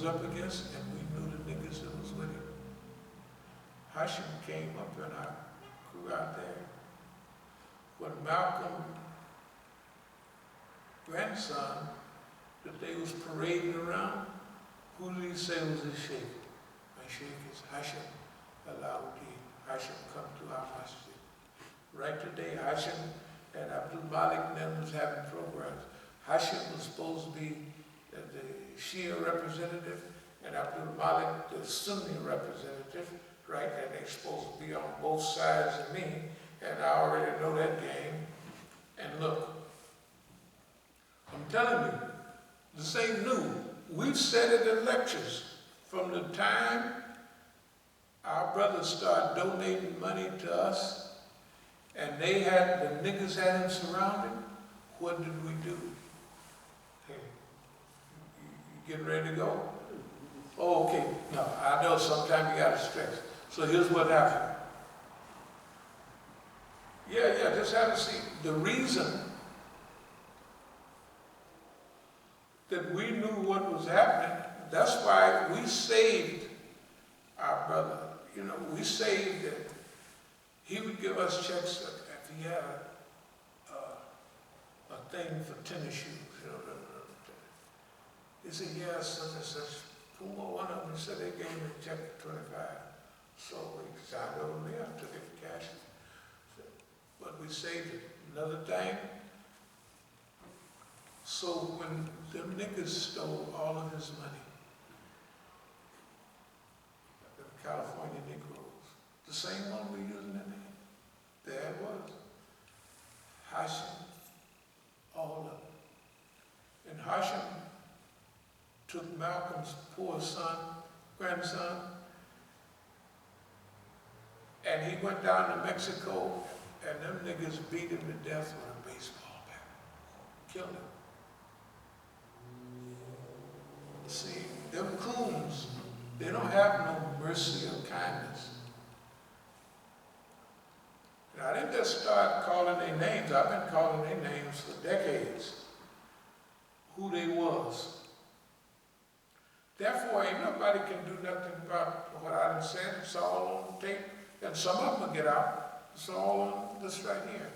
was up against, and we knew the niggas that was with him. Hashim came up in our crew out there. When Malcolm, grandson, that they was parading around, who did he say was his sheikh? My sheikh is Hashim Alauddin. Hashim come to our masjid. Right today, Hashim and Abdul Malik and them was having programs. Hashim was supposed to be the Shia representative, and Abdul Malik the Sunni representative, right? And they're supposed to be on both sides of me, and I already know that game. And look, I'm telling you, this ain't new. We've said it in lectures. From the time our brothers started donating money to us, and the niggas had him surrounded, what did we do? Hey, you getting ready to go? Oh, okay. No, I know sometimes you gotta stretch. So here's what happened. Yeah, just have a seat. The reason that we knew what was happening, that's why we saved our brother. You know, we saved it. He would give us checks if he had a thing for tennis shoes. You know, he said, yes, such and such. One of them said they gave me a check for 25. So we signed over me, I took it for cash. But we saved it. Another thing, so when them niggas stole all of his money, the California Negroes, the same one we're using in there, there it was. Hashim, all of it. And Hashim took Malcolm's poor grandson, and he went down to Mexico, and them niggas beat him to death with a baseball bat. Killed him. See, them coons, they don't have no mercy or kindness. And I didn't just start calling their names. I've been calling their names for decades. Who they was. Therefore, ain't nobody can do nothing about what I done said. It's all on tape. And some of them will get out. It's all on this right here.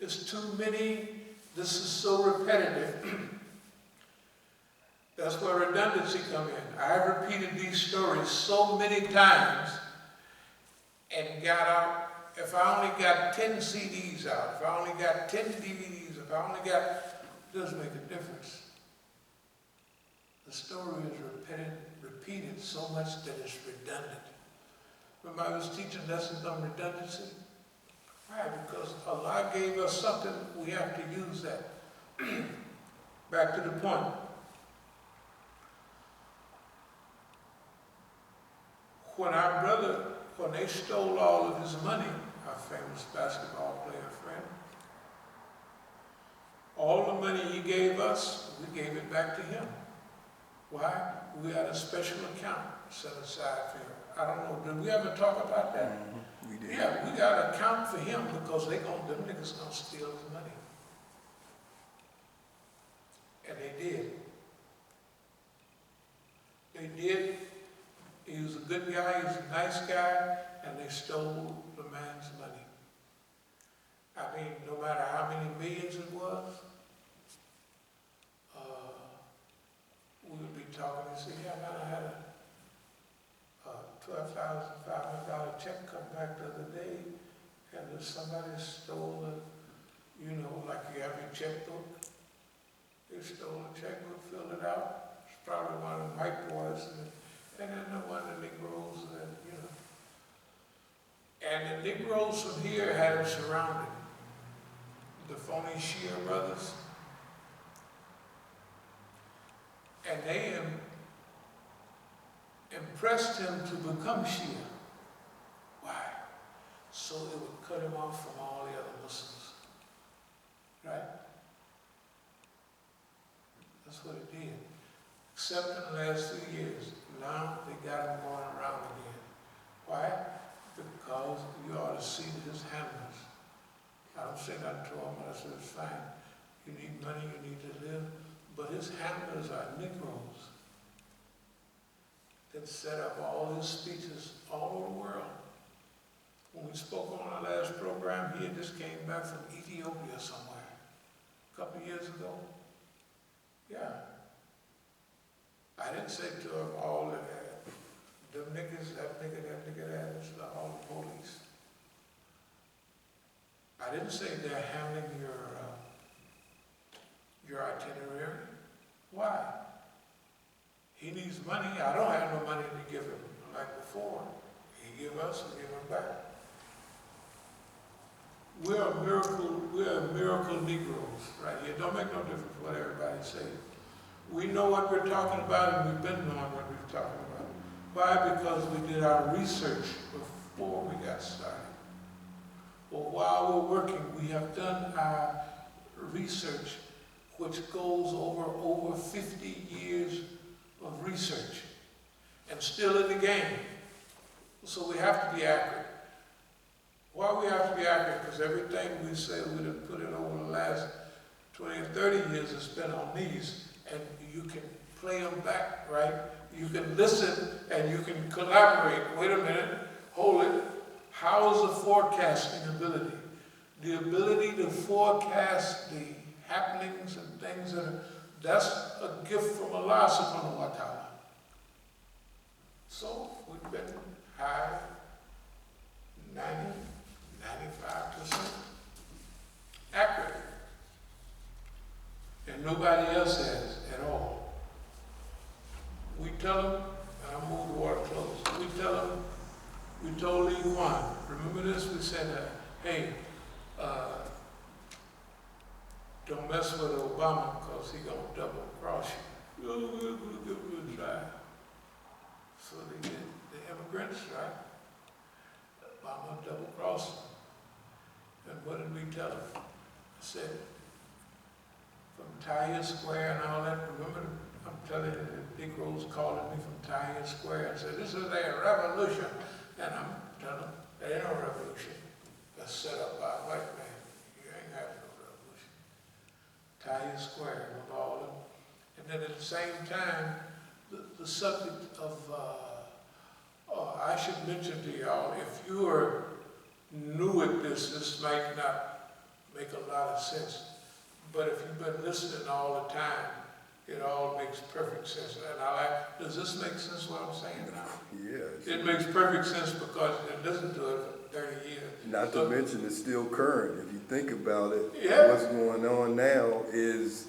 It's too many. This is so repetitive. That's where redundancy come in. I've repeated these stories so many times and got out. If I only got 10 CDs out, if I only got 10 DVDs, if I only got, it doesn't make a difference. The story is repeated so much that it's redundant. Remember I was teaching lessons on redundancy? Why? Because Allah gave us something, we have to use that. Back to the point. When they stole all of his money, our famous basketball player friend, all the money he gave us, we gave it back to him. Why? We had a special account set aside for him. I don't know, did we ever talk about that? We did. Yeah, we got an account for him because them niggas gonna steal his money. And they did. They did. He was a good guy, he was a nice guy, and they stole the man's money. I mean, no matter how many millions it was, we would be talking and say, yeah, man, I had a $12,500 check come back the other day, and if somebody stole it, you know, like you have your checkbook, they stole a checkbook, filled it out. It's probably one of the white boys, and then the one of the Negroes, you know. And the Negroes from here had him surrounded. The phony Shia brothers. And they impressed him to become Shia. Why? So it would cut him off from all the other Muslims. Right? That's what it did. Except in the last 2 years. Now they got him going around again. Why? Because you ought to see his handlers. I don't say nothing to him, I said, it's fine. You need money, you need to live. But his handlers are Negroes. that set up all his speeches all over the world. When we spoke on our last program, he had just came back from Ethiopia somewhere a couple of years ago. Yeah. I didn't say to him all of that. Them niggas, that nigga, that, it's all the police. I didn't say they're handling your itinerary. Why? He needs money. I don't have no money to give him like before. He give us, we give him back. We're a miracle Negroes, right here. Don't make no difference what everybody says. We know what we're talking about, and we've been knowing what we're talking about. Why? Because we did our research before we got started. Well, while we're working, we have done our research, which goes over 50 years of research, and still in the game. So we have to be accurate. Why we have to be accurate? Because everything we say we done put it over the last 20 or 30 years has been on these, and you can play them back, right? You can listen and you can collaborate. Wait a minute, hold it. How is the forecasting ability? The ability to forecast the happenings and things that's a gift from Allah subhanahu wa ta'ala. So we've been high 90, 95% accurate. And nobody else has at all. We tell them, and I'll move the water close. We tell them, we told Imam, remember this? We said, hey, don't mess with Obama because he's going to double cross you. We'll try. So they did. The immigrants, right? Obama double crossed them. And what did we tell them? I said, from Tahrir Square and all that, remember, I'm telling you, the Negroes calling me from Tahrir Square and said, this is a revolution. And I'm telling them, there ain't no revolution. That's set up by a white man. You ain't having no revolution. Tahrir Square with all of them. And then at the same time, the subject of, I should mention to y'all, if you are new at this might not make a lot of sense. But if you've been listening all the time, it all makes perfect sense. And does this make sense what I'm saying now? Yes. It makes perfect sense because you listened to it for 30 years. Not to mention it's still current. If you think about it, yeah. What's going on now is,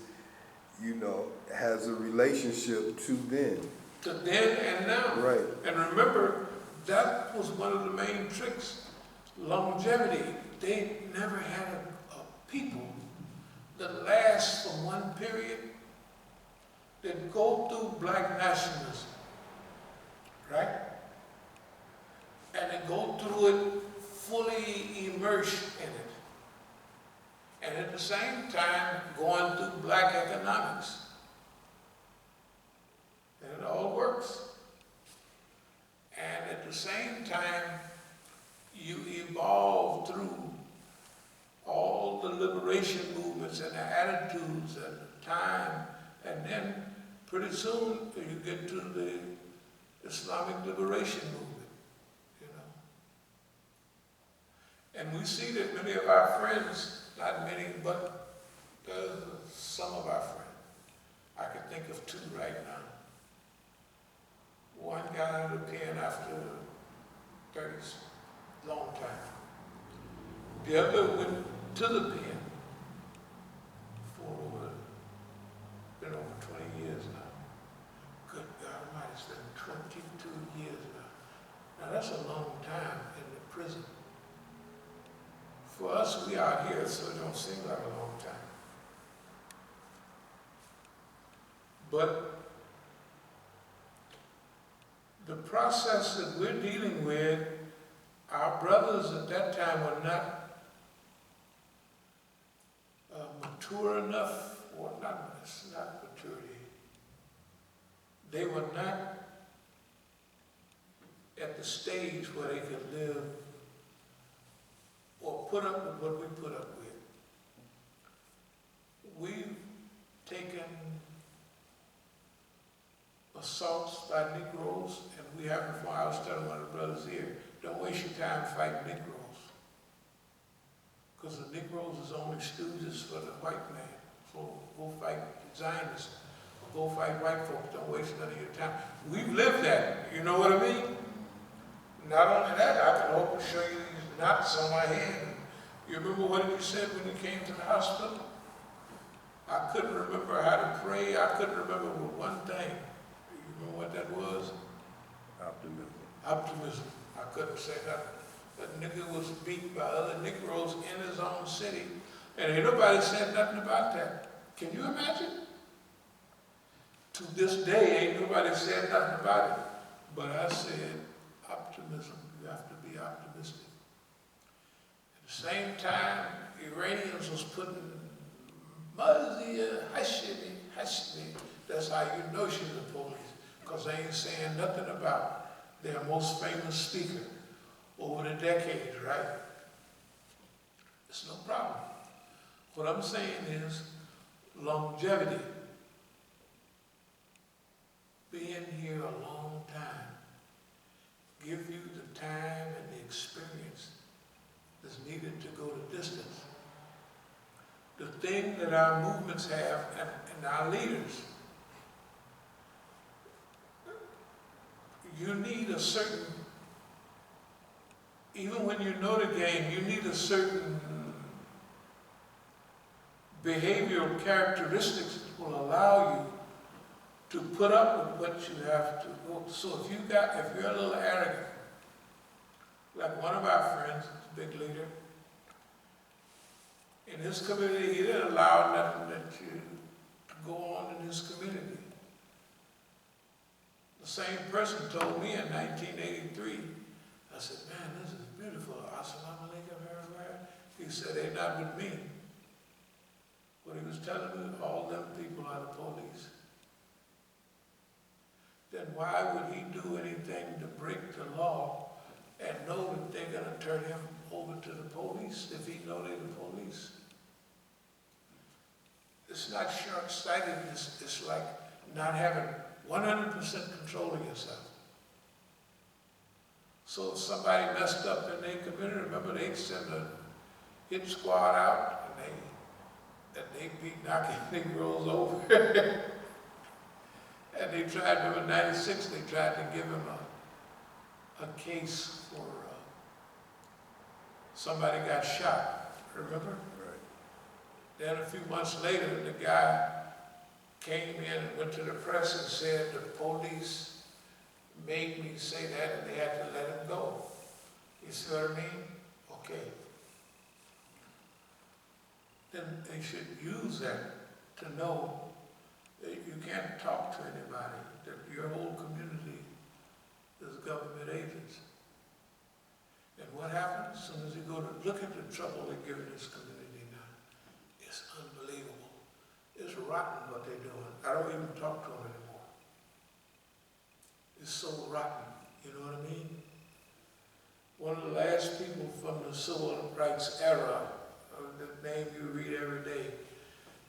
has a relationship to then. To then and now. Right. And remember, that was one of the main tricks. Longevity. They never had a people that lasts from one period that go through black nationalism, right? And they go through it fully immersed in it. And at the same time, going through black economics. And it all works. And at the same time, you evolve through all the liberation movements and the attitudes and the time, and then pretty soon you get to the Islamic liberation movement, And we see that many of our friends, not many, but some of our friends, I can think of two right now. One got out of the pen after 30, long time. The other went to the pen for been over 20 years now. Good God Almighty, it's been 22 years now. Now that's a long time in the prison. For us, we out here, so it don't seem like a long time. But the process that we're dealing with, our brothers at that time were not mature enough, or not, it's not maturity. They were not at the stage where they could live or put up with what we put up with. We've taken a assaults by Negroes, and we have before. I was telling one of the brothers here, don't waste your time fighting Negroes. Because the Negroes is only stooges for the white man. So go fight Zionists. Go fight white folks. Don't waste none of your time. We've lived that. You know what I mean? Not only that, I can hope to show you these knots on my hand. You remember what you said when you came to the hospital? I couldn't remember how to pray. I couldn't remember one thing. You remember what that was? Optimism. Optimism. I couldn't say nothing. That nigga was beat by other Negroes in his own city, and ain't nobody said nothing about that. Can you imagine? To this day, ain't nobody said nothing about it. But I said, optimism. You have to be optimistic. At the same time, Iranians was putting Mazia Hashimi, Hashimi. That's how you know she's the police, because they ain't saying nothing about their most famous speaker over the decades, right? It's no problem. What I'm saying is longevity. Being here a long time give you the time and the experience that's needed to go the distance. The thing that our movements have and our leaders, you need a certain, even when you know the game, you need a certain behavioral characteristics that will allow you to put up with what you have to go. So if you're a little arrogant, like one of our friends, a big leader, in his community, he didn't allow nothing that you to go on in his community. The same person told me in 1983, I said, man, this is beautiful. As-salamu alaykum everywhere. He said, they're not with me. What he was telling me, all them people are the police. Then why would he do anything to break the law and know that they're going to turn him over to the police if he know they're the police? It's not short-sightedness. It's like not having 100% control of yourself. So if somebody messed up in their community, remember they'd send a hit squad out and they'd be knocking Negroes over. And they tried, remember in 96, they tried to give him a case for somebody got shot, remember? Right. Then a few months later, the guy came in and went to the press and said the police made me say that and they had to let him go. You see what I mean? Okay. Then they should use that to know that you can't talk to anybody, that your whole community is government agents. And what happens as soon as you go to look at the trouble they're giving this community now? It's unbelievable. It's rotten what they're doing. I don't even talk to them anymore. It's so rotten, you know what I mean? One of the last people from the civil rights era, the name you read every day,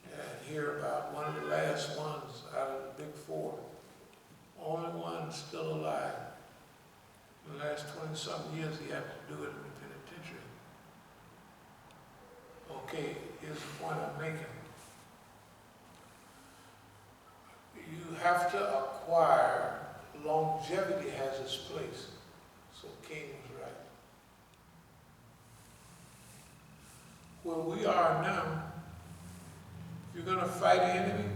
and hear about, one of the last ones out of the big four, only one still alive. In the last 20-something years, he had to do it in the penitentiary. Okay, here's the point I'm making. You have to acquire, longevity has its place. So King was right. Where we are now, if you're going to fight the enemy,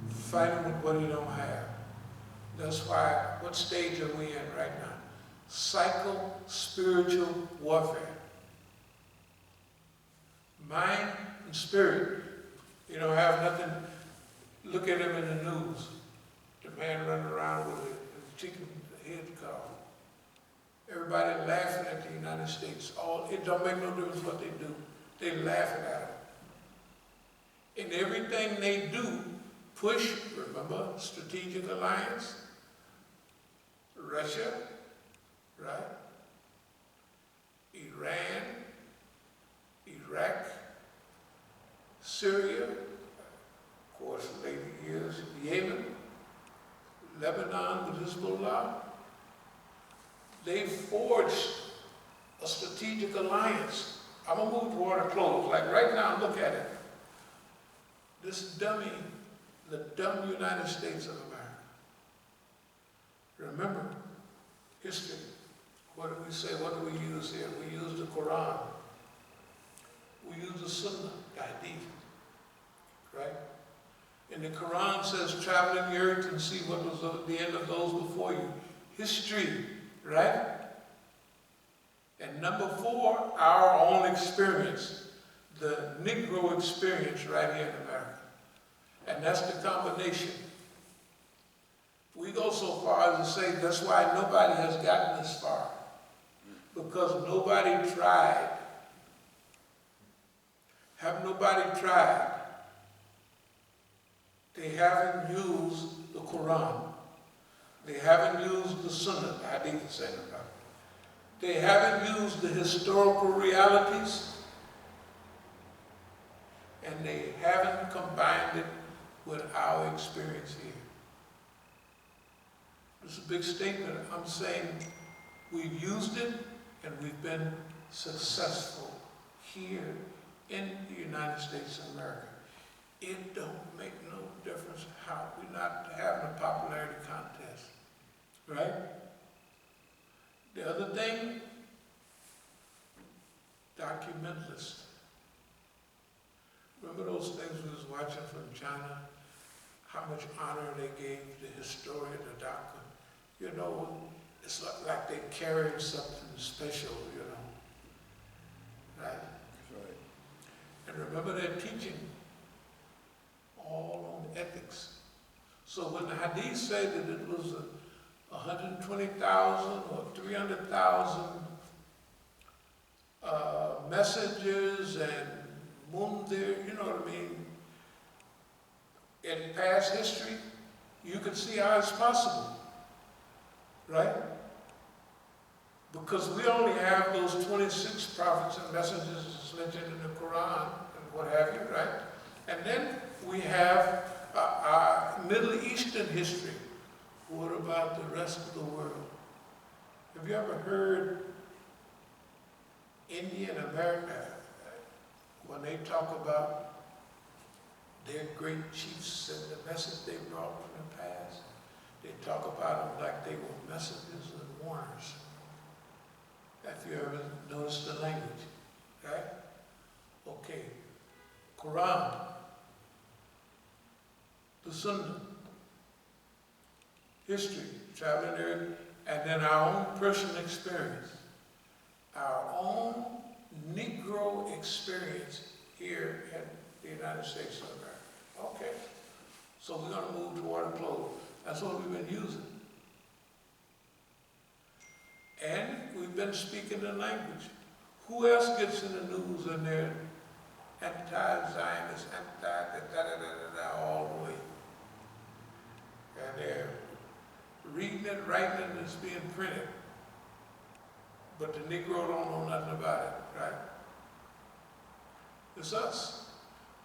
fight him with what he don't have. That's why, what stage are we in right now? Psycho-spiritual warfare. Mind and spirit. You don't have nothing, look at him in the news. The man running around with a chicken head cut off. Everybody laughing at the United States. It don't make no difference what they do. They laughing at him. And everything they do, push, remember, strategic alliance, Russia, right? Iran, Iraq, Syria, of course, later years, Yemen, Lebanon with Hezbollah, they forged a strategic alliance. I'm gonna move toward a close. Like right now, look at it. This dummy, the dumb United States of America. Remember, history. What do we say? What do we use here? We use the Quran. We use the Sunnah, the Hadith, right? And the Quran says, travel in the earth and see what was the end of those before you. History, right? And number 4, our own experience, the Negro experience right here in America. And that's the combination. We go so far as to say that's why nobody has gotten this far. Because nobody tried. Have nobody tried? They haven't used the Quran. They haven't used the Sunnah, the Hadith is saying about it. They haven't used the historical realities. And they haven't combined it with our experience here. It's a big statement. I'm saying we've used it and we've been successful here in the United States of America. It don't make no difference how we're not having a popularity contest, right? The other thing, documentalists. Remember those things we was watching from China? How much honor they gave the historian, the doctor. You know, it's like they're carrying something special, you know. Right? That's right. And remember they're teaching all on ethics. So when the Hadith said that it was 120,000 or 300,000 messages and mundir, you know what I mean? In past history, you can see how it's possible, right? Because we only have those 26 prophets and messages that's mentioned in the Quran and what have you, right? And then we have our Middle Eastern history. What about the rest of the world? Have you ever heard Indian America, when they talk about their great chiefs and the message they brought from the past, they talk about them like they were messengers and warners. Have you ever noticed the language, right? Okay, Quran, the Sunnah, history, traveling there, and then our own personal experience, our own Negro experience here in the United States of America. Okay, so we're going to move toward a close. That's what we've been using. And we've been speaking the language. Who else gets in the news and they're anti-Zionist, anti-da-da-da-da-da all the way? And they're reading it, writing it, and it's being printed. But the Negro don't know nothing about it, right? It's us.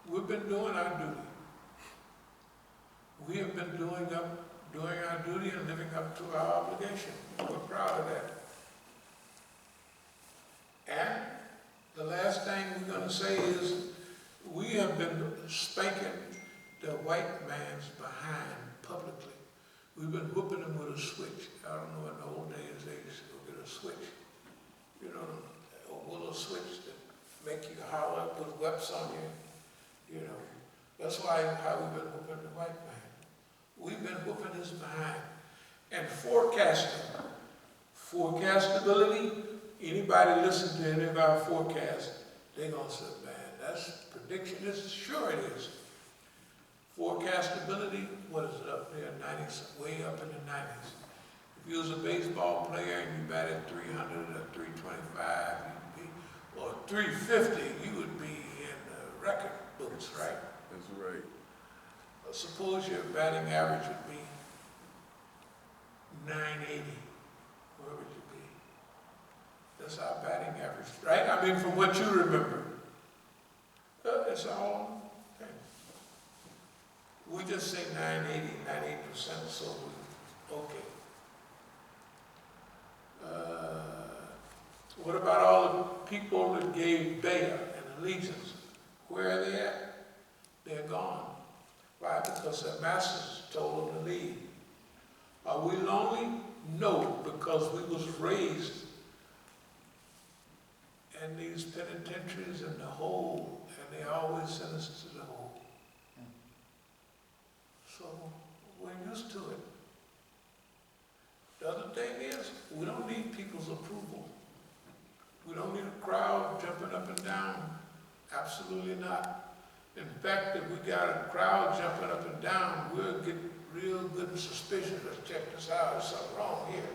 We've been doing our duty. We have been doing our duty and living up to our obligation. We're proud of that. And the last thing we're going to say is we have been spanking the white man's behind publicly. We've been whooping him with a switch. I don't know, in the old days they used to go get a switch. You know, a willow switch that make you holler, put webs on you. You know, that's how we've been whooping the white man. We've been whooping his behind. And forecastability, anybody listen to any of our forecasts, they're going to say, man, that's prediction. Sure it is. Forecastability, what is it up there, 90s, way up in the 90s. If you was a baseball player and you batted 300 or 325, you'd be, or 350, you would be in the record books, right? That's right. Suppose your batting average would be 980. Where would you be? That's our batting average, right? I mean, from what you remember. It's all thing. We just say 980%, so Okay. What about all the people that gave Baal and allegiance? Where are they at? They're gone. Why? Because their masters told them to leave. Are we lonely? No, because we was raised in these penitentiaries in the hole, and they always send us to the hole. So we're used to it. The other thing is, we don't need people's approval. We don't need a crowd jumping up and down. Absolutely not. In fact, if we got a crowd jumping up and down, we'll get real good and suspicious. Let's check this out. There's something wrong here.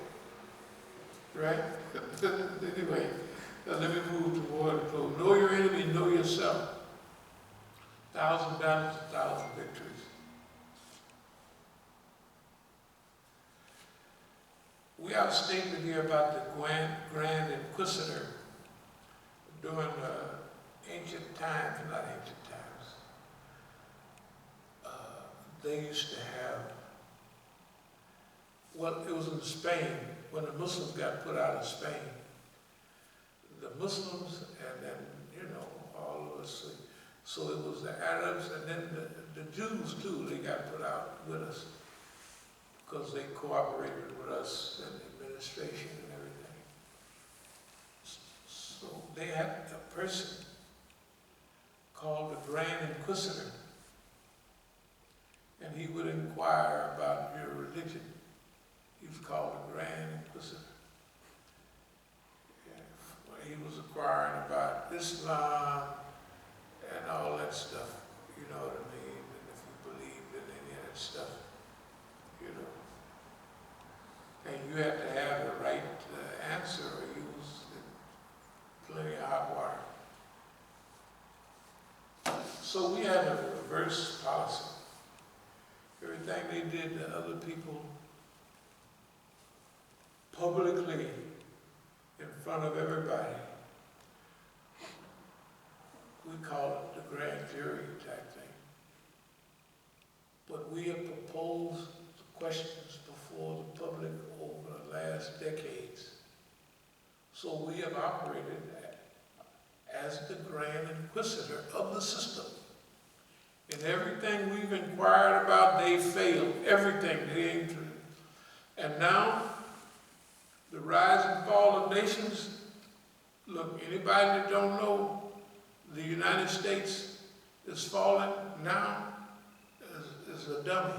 Right? Anyway, let me move toward the close. Know your enemy, know yourself. 1,000 battles, 1,000 victories. We have a statement here about the Grand Inquisitor during ancient times, not ancient times. They used to have, well, it was in Spain, when the Muslims got put out of Spain. The Muslims and then, all of us. So it was the Arabs and then the Jews too, they got put out with us because they cooperated with us in the administration and everything. So they had a person called the Grand Inquisitor, and he would inquire about your religion. He was called the Grand Inquisitor. He was inquiring about Islam and all that stuff, you know what I mean? And if you believed in any of that stuff, And you have to have the right answer or you was in plenty of hot water. So we had a reverse policy. Everything they did to other people publicly in front of everybody, we call it the grand jury type thing. But we have proposed questions before the public over the last decades. So we have operated as the Grand Inquisitor of the system. In everything we've inquired about, they failed. Everything they aimed to. And now, the rise and fall of nations, look, anybody that don't know, the United States is falling now is a dummy.